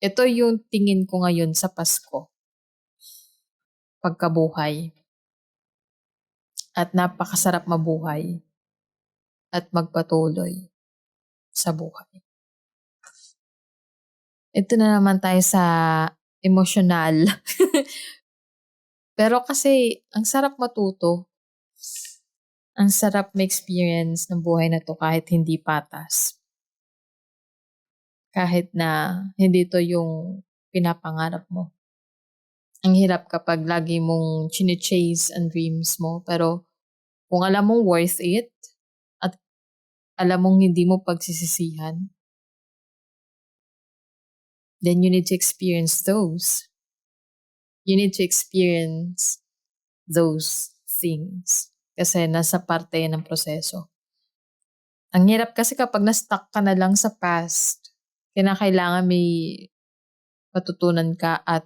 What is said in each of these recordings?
Ito yung tingin ko ngayon sa Pasko, pagkabuhay. At napakasarap mabuhay at magpatuloy sa buhay. Ito na naman tayo sa emosyonal. Pero kasi, ang sarap matuto. Ang sarap ma-experience ng buhay na to kahit hindi patas. Kahit na hindi to yung pinapangarap mo. Ang hirap kapag lagi mong chine-chase ang dreams mo. Pero kung alam mong worth it, at alam mong hindi mo pagsisisihan, then you need to experience those. You need to experience those things. Kasi nasa parte yan ng proseso. Ang hirap kasi kapag na-stuck ka na lang sa past, kinakailangan may matutunan ka at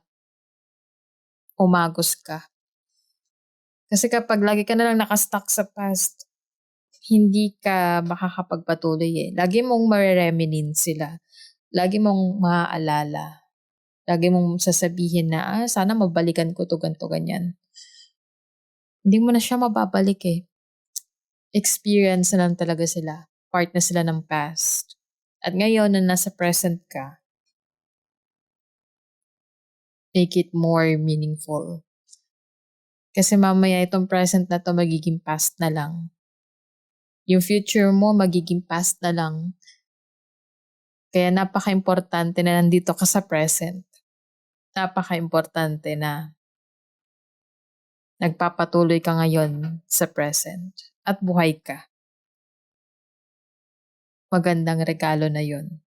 umagos ka. Kasi kapag lagi ka na lang nakastuck sa past, hindi ka makakapagpatuloy eh. Lagi mong marereminin sila. Lagi mong maaalala. Lagi mong sasabihin na, sana mabalikan ko to, ganito, ganyan. Hindi mo na siya mababalik eh. Experience na lang talaga sila. Part na sila ng past. At ngayon na nasa present ka, make it more meaningful. Kasi mamaya itong present na to magiging past na lang. Yung future mo magiging past na lang. Kaya napaka-importante na nandito ka sa present. Napaka-importante na nagpapatuloy ka ngayon sa present. At buhay ka. Magandang regalo na yun.